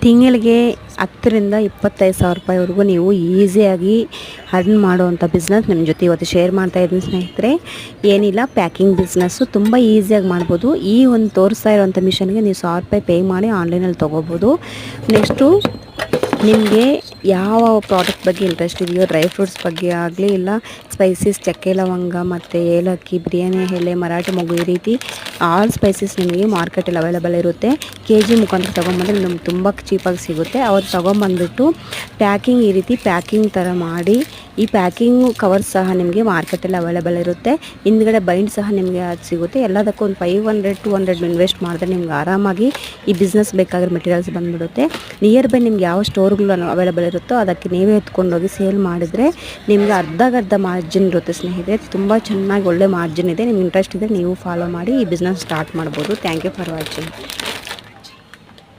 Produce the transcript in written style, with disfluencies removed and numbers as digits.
ತಿಂಗಳಿಗೆ 10ರಿಂದ 25,000 ರೂಪಾಯಿವರೆಗೂ ನೀವು ಈಸಿಯಾಗಿ ಅರ್ನ್ ಮಾಡುವಂಥ ಬಿಸ್ನೆಸ್ ನಿಮ್ಮ ಜೊತೆ ಇವತ್ತು ಶೇರ್ ಮಾಡ್ತಾ ಇದ್ದೀನಿ ಸ್ನೇಹಿತರೆ. ಏನಿಲ್ಲ, ಪ್ಯಾಕಿಂಗ್ ಬಿಸ್ನೆಸ್ಸು ತುಂಬ ಈಸಿಯಾಗಿ ಮಾಡ್ಬೋದು. ಈ ಒಂದು ತೋರಿಸ್ತಾ ಇರೋವಂಥ ಮಿಷನ್ಗೆ ನೀವು 1,000 ರೂಪಾಯಿ ಪೇ ಮಾಡಿ ಆನ್ಲೈನಲ್ಲಿ ತೊಗೋಬೋದು. ನೆಕ್ಸ್ಟು ನಿಮಗೆ ಯಾವ ಪ್ರಾಡಕ್ಟ್ ಬಗ್ಗೆ ಇಂಟ್ರೆಸ್ಟ್ ಇದೆಯೋ, ಡ್ರೈ ಫ್ರೂಟ್ಸ್ ಬಗ್ಗೆ ಆಗಲಿ, ಇಲ್ಲ ಸ್ಪೈಸಸ್, ಚಕ್ಕೆ ಲವಂಗ ಮತ್ತು ಏಲಕ್ಕಿ, ಬಿರಿಯಾನಿ ಎಲೆ, ಮರಾಠಿ ಮೊಗ್ಗು, ಈ ರೀತಿ ಆಲ್ ಸ್ಪೈಸಸ್ ನಿಮಗೆ ಮಾರ್ಕೆಟಲ್ಲಿ ಅವೈಲೇಬಲ್ ಇರುತ್ತೆ. ಕೆಜಿ ಮುಖಾಂತರ ತೊಗೊಂಬಂದರೆ ನಮ್ಗೆ ತುಂಬ ಚೀಪಾಗಿ ಸಿಗುತ್ತೆ. ಅವ್ರು ತೊಗೊಂಬಂದ್ಬಿಟ್ಟು ಪ್ಯಾಕಿಂಗ್ ಈ ರೀತಿ ಪ್ಯಾಕಿಂಗ್ ಥರ ಮಾಡಿ, ಈ ಪ್ಯಾಕಿಂಗ್ ಕವರ್ ಸಹ ನಿಮಗೆ ಮಾರ್ಕೆಟಲ್ಲಿ ಅವೈಲೇಬಲ್ ಇರುತ್ತೆ. ಹಿಂದ್ಗಡೆ ಬೈಂಡ್ ಸಹ ನಿಮಗೆ ಅದು ಸಿಗುತ್ತೆ. ಎಲ್ಲದಕ್ಕೂ ಒಂದು 500-200 ಇನ್ವೆಸ್ಟ್ ಮಾಡಿದ್ರೆ ನಿಮ್ಗೆ ಆರಾಮಾಗಿ ಈ ಬಿಸ್ನೆಸ್ ಬೇಕಾಗಿರೋ ಮೆಟೀರಿಯಲ್ಸ್ ಬಂದುಬಿಡುತ್ತೆ. ನಿಯರ್ ಬೈ ನಿಮ್ಗೆ ಯಾವ ಸ್ಟೋರ್ಗಳು ಅವೈಲೇಬಲ್ ಇರುತ್ತೋ ಅದಕ್ಕೆ ನೀವೇ ಎತ್ಕೊಂಡೋಗಿ ಸೇಲ್ ಮಾಡಿದರೆ ನಿಮಗೆ ಅರ್ಧಗರ್ಧ ಮಾರ್ಜಿನ್ ಇರುತ್ತೆ ಸ್ನೇಹಿತರೆ. ತುಂಬ ಚೆನ್ನಾಗಿ ಒಳ್ಳೆ ಮಾರ್ಜಿನ್ ಇದೆ. ನಿಮ್ಗೆ ಇಂಟ್ರೆಸ್ಟ್ ಇದ್ದರೆ ನೀವು ಫಾಲೋ ಮಾಡಿ ಈ ಬಿಸ್ನೆಸ್ ಸ್ಟಾರ್ಟ್ ಮಾಡ್ಬೋದು. Thank you for watching.